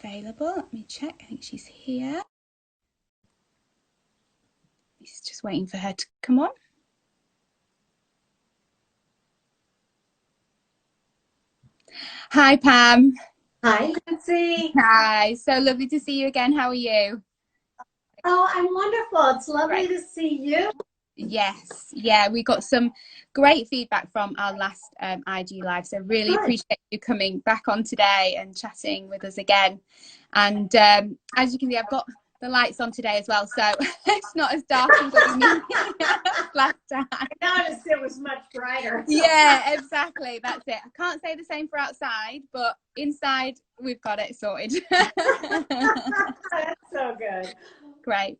available. Let me check. I think she's here. He's just waiting for her to come on. Hi, Pam. Hi, Lindsay. Hi. So lovely to see you again. How are you? Oh, I'm wonderful. It's lovely Great. to see you. Yes. Yeah, we got some great feedback from our last IG Live. So really Good. appreciate you coming back on today and chatting with us again. And as you can see, I've got the lights on today as well. So it's not as dark and gloomy as last time. I noticed it was much brighter. Yeah, exactly. That's it. I can't say the same for outside, but inside we've got it sorted. That's so good. Great.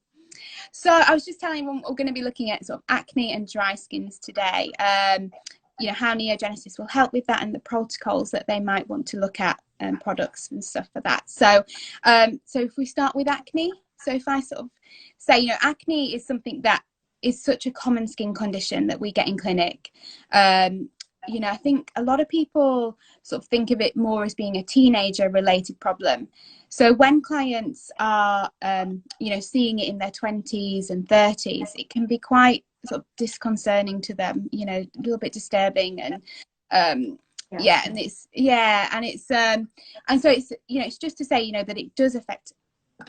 So I was just telling everyone we're going to be looking at sort of acne and dry skins today. How NeoGenesis will help with that and the protocols that they might want to look at and products and stuff for that. So if we start with acne. So if I sort of say, acne is something that is such a common skin condition that we get in clinic. I think a lot of people sort of think of it more as being a teenager related problem. So when clients are, seeing it in their 20s and 30s, it can be quite sort of disconcerting to them, a little bit disturbing. And and so it's just to say, that it does affect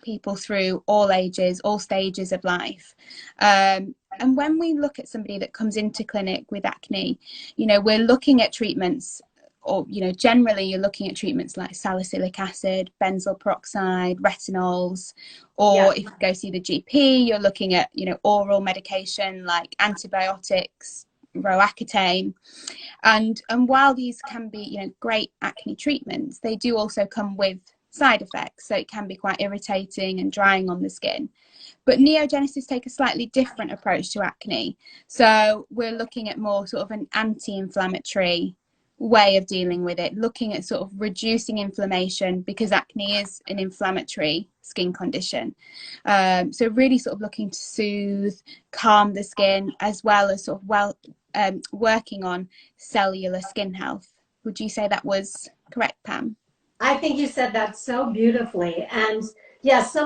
people through all ages, all stages of life. And when we look at somebody that comes into clinic with acne, we're looking at treatments, or generally you're looking at treatments like salicylic acid, benzoyl peroxide, retinols, or if you go see the GP, you're looking at oral medication like antibiotics, Roaccutane. And while these can be great acne treatments, they do also come with side effects, so it can be quite irritating and drying on the skin. But NeoGenesis take a slightly different approach to acne. So we're looking at more sort of an anti-inflammatory way of dealing with it, looking at sort of reducing inflammation, because acne is an inflammatory skin condition. So really sort of looking to soothe, calm the skin, as well as sort of working on cellular skin health. Would you say that was correct, Pam? I think you said that so beautifully. And yes,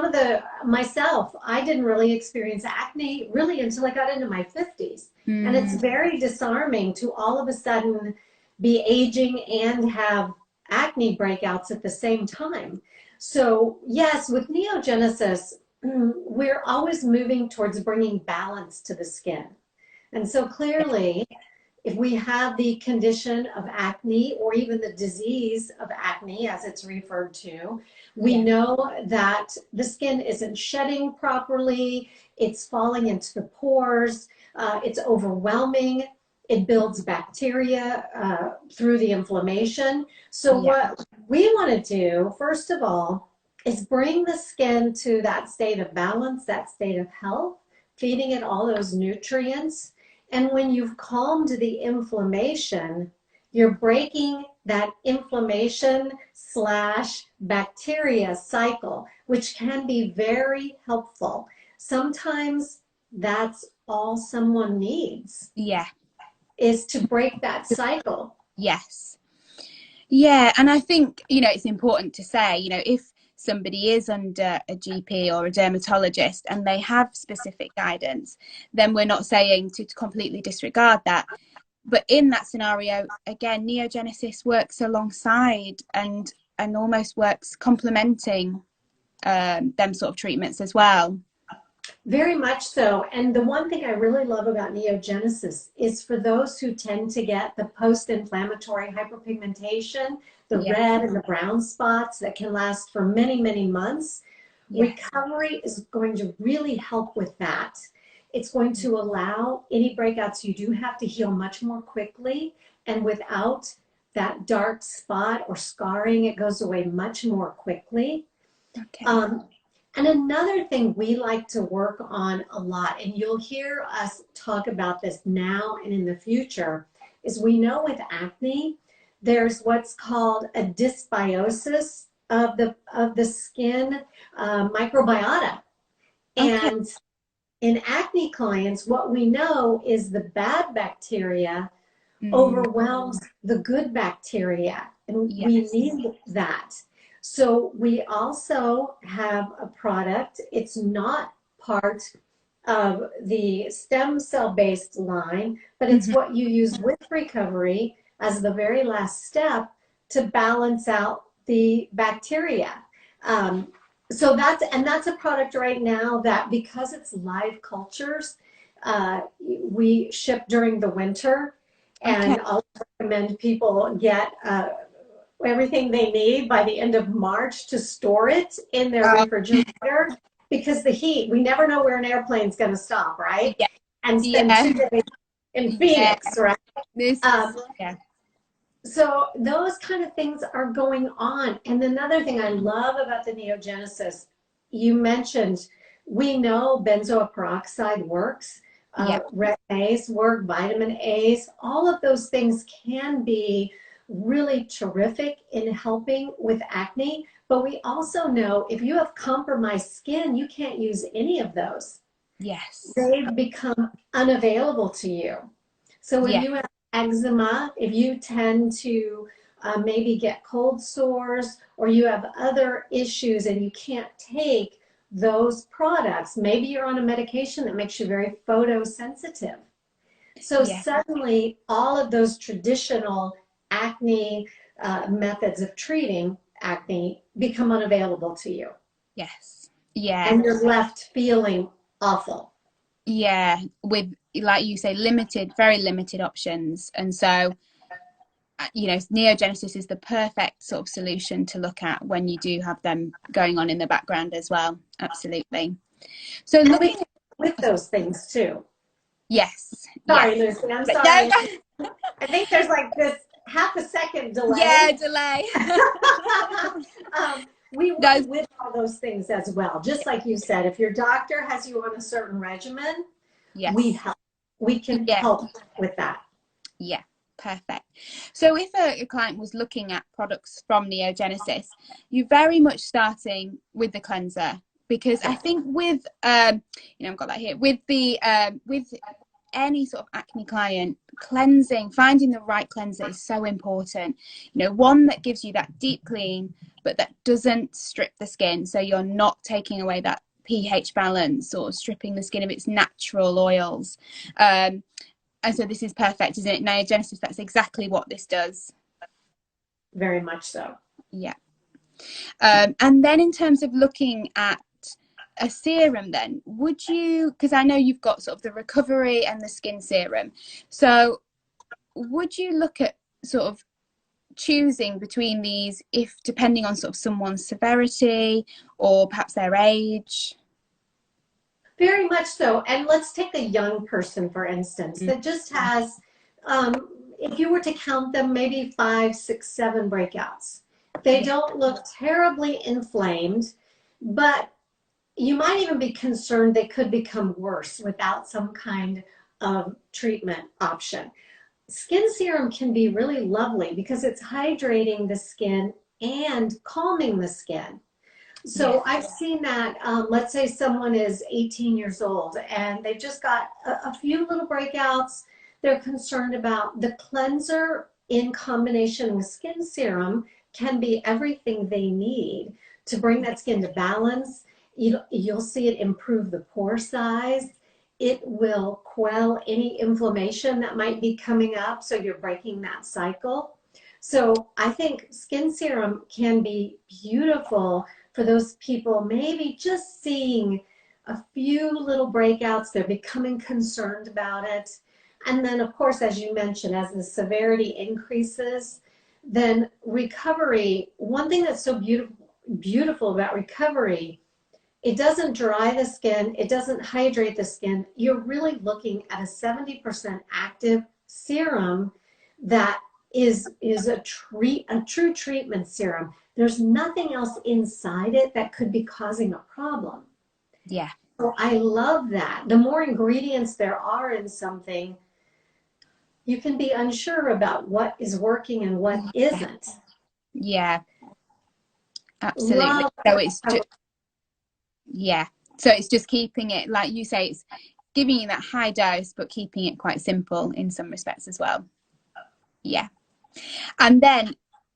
myself, I didn't really experience acne really until I got into my 50s. And it's very disarming to all of a sudden be aging and have acne breakouts at the same time. So yes, with NeoGenesis, we're always moving towards bringing balance to the skin. And so clearly, if we have the condition of acne, or even the disease of acne as it's referred to, we know that the skin isn't shedding properly, it's falling into the pores, it's overwhelming, it builds bacteria through the inflammation. So what we want to do, first of all, is bring the skin to that state of balance, that state of health, feeding it all those nutrients. And when you've calmed the inflammation, you're breaking that inflammation / bacteria cycle, which can be very helpful. Sometimes that's all someone needs. Yeah. Is to break that cycle. Yes. Yeah. And I think, it's important to say, if somebody is under a GP or a dermatologist and they have specific guidance, then we're not saying to completely disregard that. But in that scenario, again, NeoGenesis works alongside and almost works complementing them sort of treatments as well. Very much so. And the one thing I really love about NeoGenesis is for those who tend to get the post-inflammatory hyperpigmentation, the red and the brown spots that can last for many, many months. Recovery is going to really help with that. It's going to allow any breakouts you do have to heal much more quickly, and without that dark spot or scarring, it goes away much more quickly. Okay. And another thing we like to work on a lot, and you'll hear us talk about this now and in the future, is we know with acne, there's what's called a dysbiosis of the skin microbiota. Okay. And in acne clients, what we know is the bad bacteria overwhelms the good bacteria, and we need that. So we also have a product. It's not part of the stem cell based line, but it's Hmm. what you use with recovery as the very last step to balance out the bacteria. Um, that's a product right now that, because it's live cultures, we ship during the winter, Okay. and I'll recommend people get everything they need by the end of March to store it in their Oh, refrigerator, because the heat, we never know where an airplane's going to stop, right? yeah, And spend yeah, 2 days in yeah. Phoenix, right? This Um, is, yeah, so those kind of things are going on. And another thing I love about the NeoGenesis, you mentioned, we know benzoyl peroxide works, yeah, red A's work, vitamin A's, all of those things can be really terrific in helping with acne. But we also know if you have compromised skin, you can't use any of those. yes, They become unavailable to you. So if yeah, you have eczema, if you tend to maybe get cold sores, or you have other issues and you can't take those products, maybe you're on a medication that makes you very photosensitive. So yeah, suddenly all of those traditional acne methods of treating acne become unavailable to you. yes, yeah, And you're left feeling awful. yeah. With, like you say, limited, very limited options. And so, you know, NeoGenesis is the perfect sort of solution to look at when you do have them going on in the background as well. Absolutely. So And looking with at, those things too. yes, yes. Sorry, Lucy, I'm But no, sorry. I think there's like this half a second yeah, delay. delay. We work No, with all those things as well. Just like you said, if your doctor has you on a certain regimen, we yes, help. We can yeah, help with that. yeah, perfect. So if a client was looking at products from NeoGenesis, you're very much starting with the cleanser, because I Yeah. think with you know, I've got that here, with any sort of acne client, cleansing, finding the right cleanser is so important. You know, one that gives you that deep clean, but that doesn't strip the skin. So you're not taking away that pH balance or stripping the skin of its natural oils. And so this is perfect, isn't it? NeoGenesis, that's exactly what this does. Very much so. Yeah. And then in terms of looking at a serum, then would you, because I know you've got sort of the recovery and the skin serum, so would you look at sort of choosing between these, if depending on sort of someone's severity or perhaps their age? Very much so. And let's take a young person, for instance, that just has, if you were to count them, maybe 5, 6, 7 breakouts. They Yeah, don't look terribly inflamed, but you might even be concerned they could become worse without some kind of treatment option. Skin serum can be really lovely because it's hydrating the skin and calming the skin. yeah, So I've seen that, let's say someone is 18 years old and they've just got a few little breakouts. They're concerned about the cleanser in combination with skin serum can be everything they need to bring that skin to balance. You'll see it improve the pore size. It will quell any inflammation that might be coming up, so you're breaking that cycle. So I think skin serum can be beautiful for those people maybe just seeing a few little breakouts. They're becoming concerned about it. And then, of course, as you mentioned, as the severity increases, then recovery, one thing that's so beautiful about recovery, it doesn't dry the skin, it doesn't hydrate the skin. You're really looking at a 70% active serum that is a true treatment serum. There's nothing else inside it that could be causing a problem. yeah, So I love that. The more ingredients there are in something, you can be unsure about what is working and what isn't. yeah, absolutely. Love So it's just, yeah, so it's just keeping it, like you say, it's giving you that high dose, but keeping it quite simple in some respects as well. Yeah. And then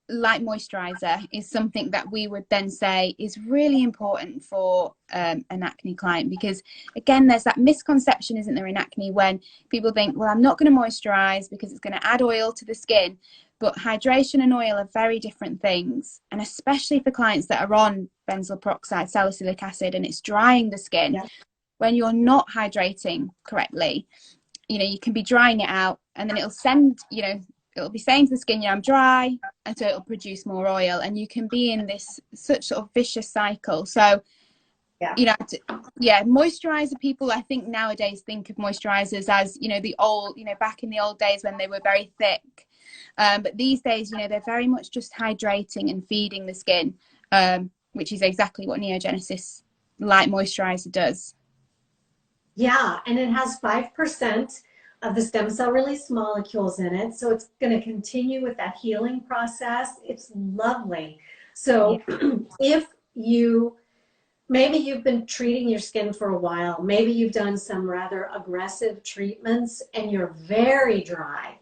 light moisturizer is something that we would then say is really important for an acne client, because again, there's that misconception, isn't there, in acne, when people think, well, I'm not going to moisturize because it's going to add oil to the skin. But hydration and oil are very different things, and especially for clients that are on benzoyl peroxide, salicylic acid, and it's drying the skin. Yeah. When you're not hydrating correctly, you know, you can be drying it out, and then it'll send, you know, it'll be saying to the skin, you know, I'm dry, and so it'll produce more oil, and you can be in this such sort of vicious cycle. So, Yeah. you know, yeah, moisturizer, people I think nowadays think of moisturizers as, you know, the old, you know, back in the old days when they were very thick. But these days, you know, they're very much just hydrating and feeding the skin, which is exactly what NeoGenesis light moisturizer does. Yeah, and it has 5% of the stem cell release molecules in it. So it's going to continue with that healing process. It's lovely. So if maybe you've been treating your skin for a while, maybe you've done some rather aggressive treatments and you're very dry,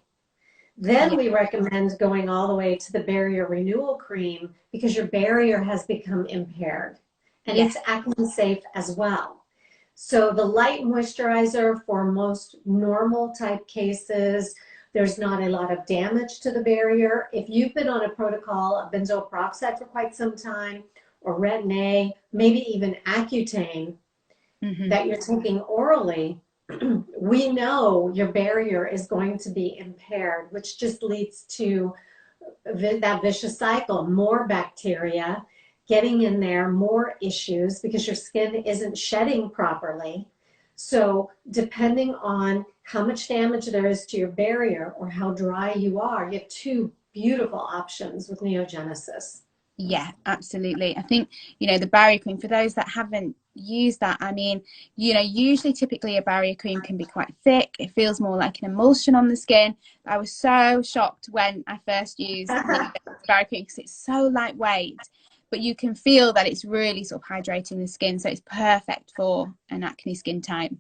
then we recommend going all the way to the barrier renewal cream, because your barrier has become impaired, and it's acne safe as well. So the light moisturizer, for most normal type cases, there's not a lot of damage to the barrier. If you've been on a protocol of benzoyl peroxide for quite some time, or Retin-A, maybe even Accutane, that you're taking orally, we know your barrier is going to be impaired, which just leads to that vicious cycle, more bacteria getting in there, more issues, because your skin isn't shedding properly. So depending on how much damage there is to your barrier or how dry you are, you have two beautiful options with NeoGenesis. Yeah, absolutely. I think, you know, the barrier cream, for those that haven't used that, I mean, you know, usually typically a barrier cream can be quite thick. It feels more like an emulsion on the skin. I was so shocked when I first used the barrier cream, because it's so lightweight, but you can feel that it's really sort of hydrating the skin. So it's perfect for an acne skin type.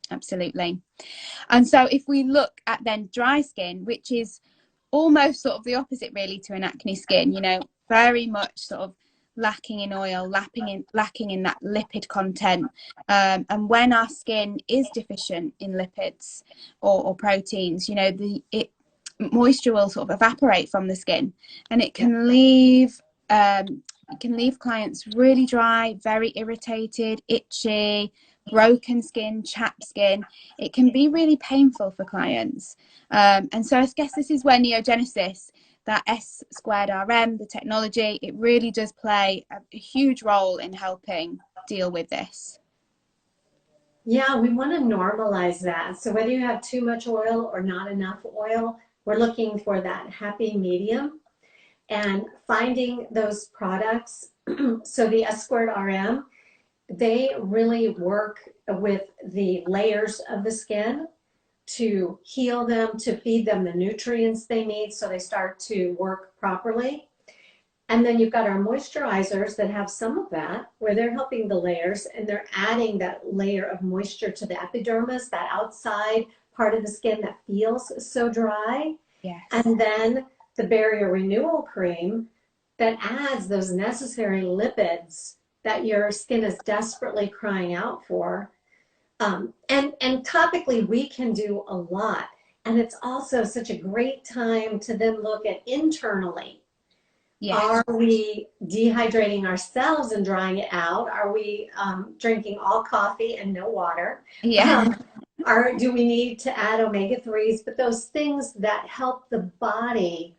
Absolutely. And so if we look at then dry skin, which is almost sort of the opposite really to an acne skin, you know, very much sort of lacking in oil, lacking in that lipid content. And when our skin is deficient in lipids or proteins, you know, moisture will sort of evaporate from the skin, and it can leave clients really dry, very irritated, itchy, broken skin, chapped skin. It can be really painful for clients. And so I guess this is where NeoGenesis, that S²RM, the technology, it really does play a huge role in helping deal with this. Yeah, we want to normalize that. So whether you have too much oil or not enough oil, we're looking for that happy medium and finding those products. So the S²RM, they really work with the layers of the skin to heal them, to feed them the nutrients they need so they start to work properly. And then you've got our moisturizers that have some of that, where they're helping the layers and they're adding that layer of moisture to the epidermis, that outside part of the skin that feels so dry. Yes. And then the barrier renewal cream that adds those necessary lipids that your skin is desperately crying out for. And topically, we can do a lot. And it's also such a great time to then look at internally. Yes. Are we dehydrating ourselves and drying it out? Are we drinking all coffee and no water? Yeah. Do we need to add omega-3s? But those things that help the body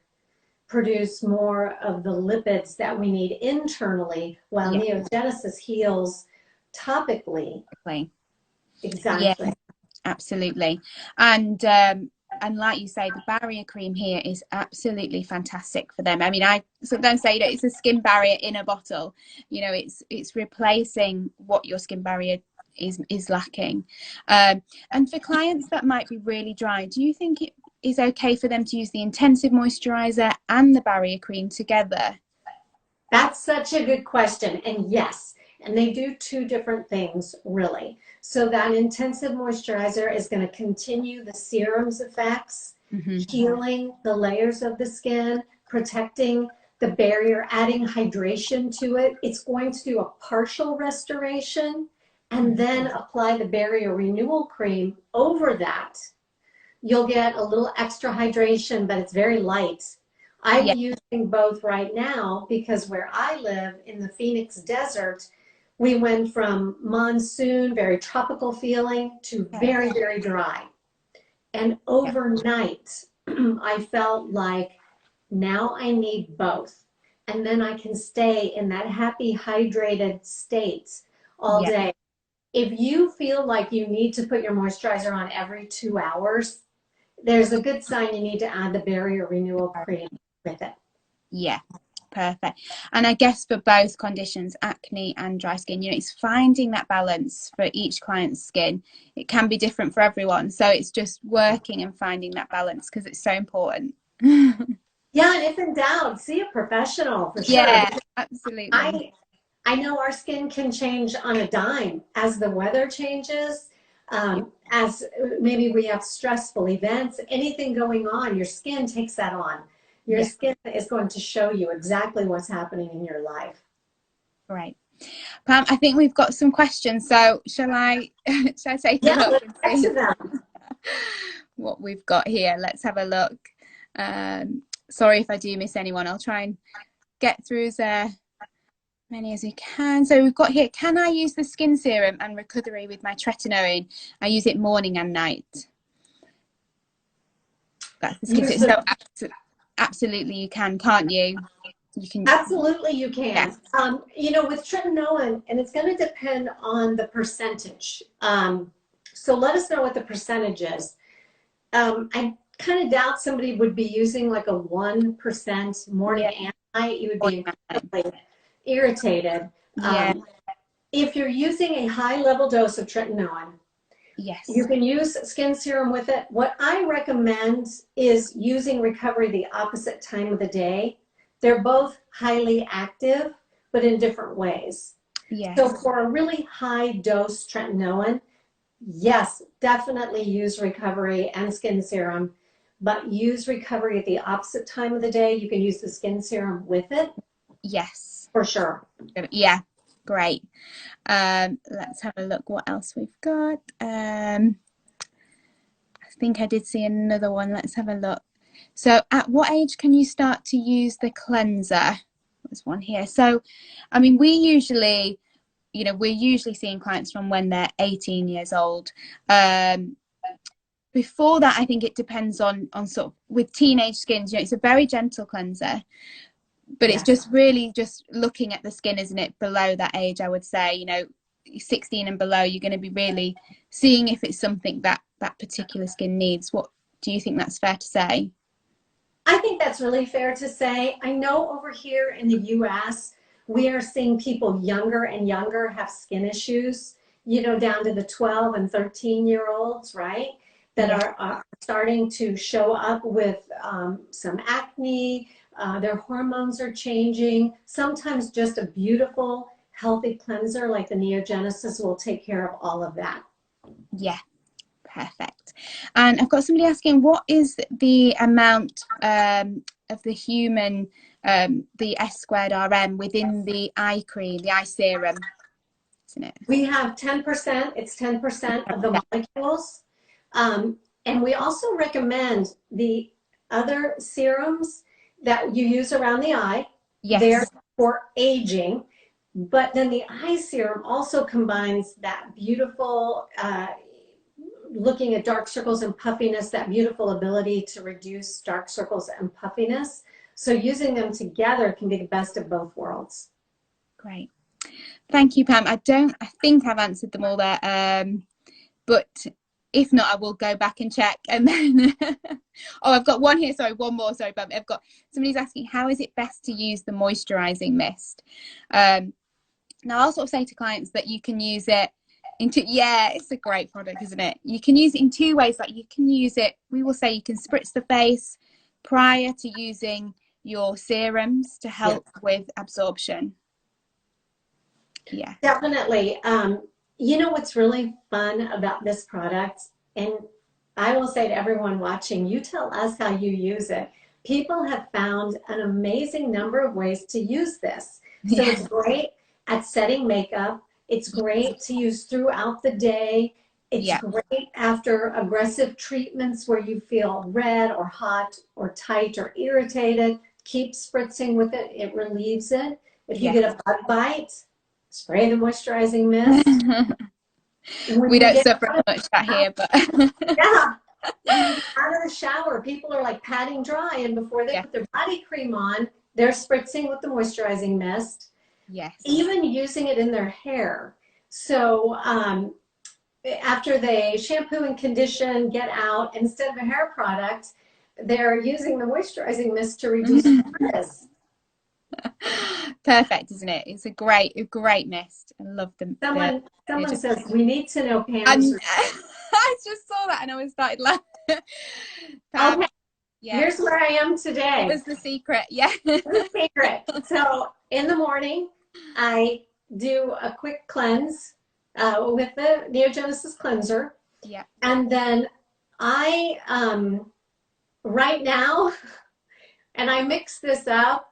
produce more of the lipids that we need internally, while NeoGenesis heals topically. Exactly. Yeah, absolutely. And like you say, the barrier cream here is absolutely fantastic for them. I mean, I sometimes say that it's a skin barrier in a bottle. You know, it's replacing what your skin barrier is lacking. And for clients that might be really dry, do you think it is okay for them to use the intensive moisturizer and the barrier cream together? That's such a good question. And yes, and they do two different things, really. So that intensive moisturizer is going to continue the serum's effects, healing the layers of the skin, protecting the barrier, adding hydration to it. It's going to do a partial restoration and then apply the barrier renewal cream over that. You'll get a little extra hydration, but it's very light. I'm using both right now because where I live in the Phoenix desert, we went from monsoon, very tropical feeling, to very, very dry. And overnight, I felt like now I need both. And then I can stay in that happy, hydrated state all day. If you feel like you need to put your moisturizer on every 2 hours, there's a good sign you need to add the barrier renewal cream with it. Yeah, perfect. And I guess for both conditions, acne and dry skin, you know, it's finding that balance for each client's skin. It can be different for everyone. So it's just working and finding that balance because it's so important. Yeah, and if in doubt, see a professional for sure. Yeah, absolutely. I know our skin can change on a dime as the weather changes, as maybe we have stressful events, anything going on, your skin takes that on. Your skin is going to show you exactly what's happening in your life. Right. Pam, I think we've got some questions. So shall I take a look and see what we've got here? Let's have a look. Sorry if I do miss anyone. I'll try and get through as many as we can. So we've got here, can I use the Skin Serum and recovery with my Tretinoin? I use it morning and night. That's the Skin Serum. So absolutely you can, can't you? You can. Absolutely you can. Yeah. You know, with Tretinoin, and it's going to depend on the percentage. So let us know what the percentage is. I kind of doubt somebody would be using like a 1% morning and night. You would be incredibly irritated. If you're using a high level dose of Tretinoin, you can use Skin Serum with it. What I recommend is using recovery the opposite time of the day. They're both highly active, but in different ways. So for a really high dose Tretinoin, yes, definitely use recovery and Skin Serum, but use recovery at the opposite time of the day. You can use the Skin Serum with it. Yes. For sure. Yeah, great. Let's have a look what else we've got. I think I did see another one. Let's have a look. So at what age can you start to use the cleanser? There's one here. So, I mean, we're usually seeing clients from when they're 18 years old. Before that, I think it depends on sort of with teenage skins, you know, it's a very gentle cleanser. But it's just really just looking at the skin, isn't it, below that age, I would say, you know, 16 and below, you're going to be really seeing if it's something that particular skin needs. What do you think that's fair to say? I think that's really fair to say. I know over here in the US, we are seeing people younger and younger have skin issues, you know, down to the 12 and 13-year-olds, right? That are starting to show up with some acne. Their hormones are changing. Sometimes just a beautiful, healthy cleanser like the NeoGenesis will take care of all of that. Yeah. Perfect. And I've got somebody asking, what is the amount of the human, the S²RM within the eye cream, the eye serum? Isn't it? We have 10%. It's 10% of the molecules. And we also recommend the other serums that you use around the eye. They're for aging. But then the eye serum also combines that beautiful, looking at dark circles and puffiness, that beautiful ability to reduce dark circles and puffiness. So using them together can be the best of both worlds. Great. Thank you, Pam. I think I've answered them all there. But if not, I will go back and check. And then, oh, I've got one here. Sorry, one more. Sorry, Pam. I've got somebody's asking, how is it best to use the moisturizing mist? Now, I'll sort of say to clients that you can use it it's a great product, isn't it? You can use it in two ways. Like you can use it, we will say you can spritz the face prior to using your serums to help with absorption. Yeah, definitely. You know what's really fun about this product, and I will say to everyone watching, you tell us how you use it. people have found an amazing number of ways to use this. So Yeah. it's great at setting makeup. It's great to use throughout the day. It's Yeah. great after aggressive treatments where you feel red or hot or tight or irritated. Keep spritzing with it. It relieves it. If you Yeah. get a bug bite, spray the moisturizing mist. When We you don't get suffer out of much that here, but yeah, when you get out of the shower, people are like patting dry, and before they yeah. put their body cream on, they're spritzing with the moisturizing mist, Yes. even using it in their hair. So after they shampoo and condition, get out, instead of a hair product, they're using the moisturizing mist to reduce frizz. Perfect, isn't it? It's a great mist. I love them. Someone says we need to know Pam's. And I just saw that and I was started laughing. Okay, Yeah. here's where I am What today. was the secret? Yeah. The secret. So in the morning, I do a quick cleanse with the NeoGenesis cleanser. Yeah. And then I, right now, and I mix this up,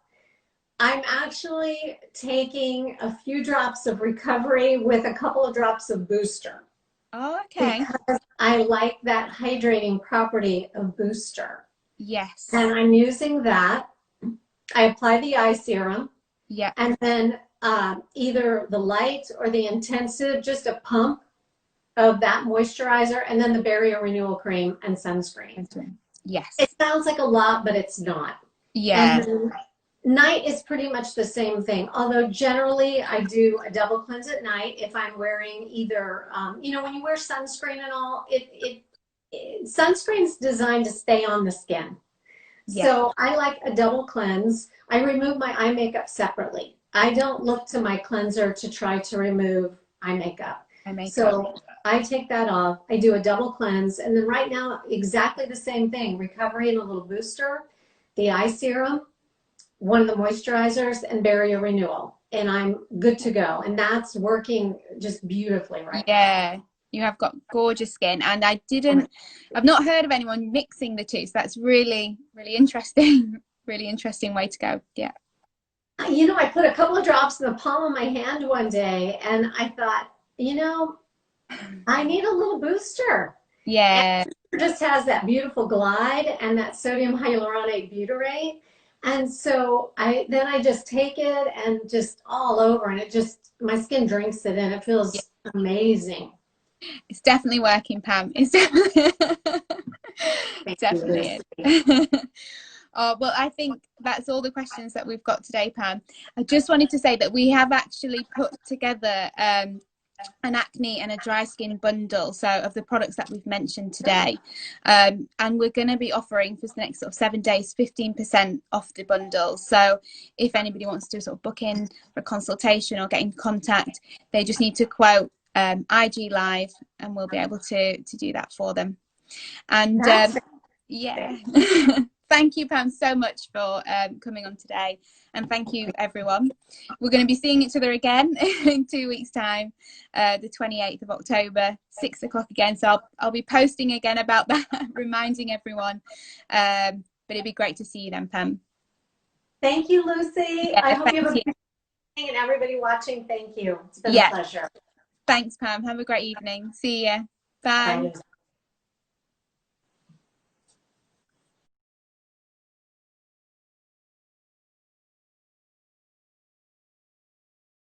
I'm actually taking a few drops of recovery with a couple of drops of booster. Oh, okay. Because I like that hydrating property of booster. Yes. And I'm using that. I apply the eye serum. Yeah. And then either the light or the intensive, just a pump of that moisturizer, and then the barrier renewal cream and sunscreen. Yes. It sounds like a lot, but it's not. Yeah. And then night is pretty much the same thing. Although generally I do a double cleanse at night if I'm wearing either, you know, when you wear sunscreen and all, sunscreen's designed to stay on the skin. Yeah. So I like a double cleanse. I remove my eye makeup separately. I don't look to my cleanser to try to remove eye makeup. So I take that off. I do a double cleanse. And then right now, exactly the same thing. Recovery and a little booster, the eye serum, one of the moisturizers, and barrier renewal. And I'm good to go. And that's working just beautifully right now. Yeah. You have got gorgeous skin, and I've not heard of anyone mixing the two, so that's really interesting. Really interesting way to go. Yeah. You know, I put a couple of drops in the palm of my hand one day, and I thought, you know, I need a little booster. Yeah. And it just has that beautiful glide and that sodium hyaluronate butyrate. And so I just take it and just all over, and it just, my skin drinks it in. It feels amazing. It's definitely working, Pam. It's definitely, definitely is. Oh, well, I think that's all the questions that we've got today, Pam. I just wanted to say that we have actually put together an acne and a dry skin bundle, so of the products that we've mentioned today, and we're going to be offering for the next sort of 7 days 15% off the bundle. So if anybody wants to sort of book in for a consultation or get in contact, they just need to quote IG Live, and we'll be able to do that for them. And yeah. Thank you, Pam, so much for coming on today, and thank you everyone. We're going to be seeing each other again in 2 weeks time, the 28th of October, 6 o'clock again, so I'll be posting again about that, reminding everyone, but it'd be great to see you then, Pam. Thank you, Lucy. Yeah, I hope you have a good evening, and everybody watching, thank you. It's been a pleasure. Thanks, Pam. Have a great evening. See ya. Bye. Bye.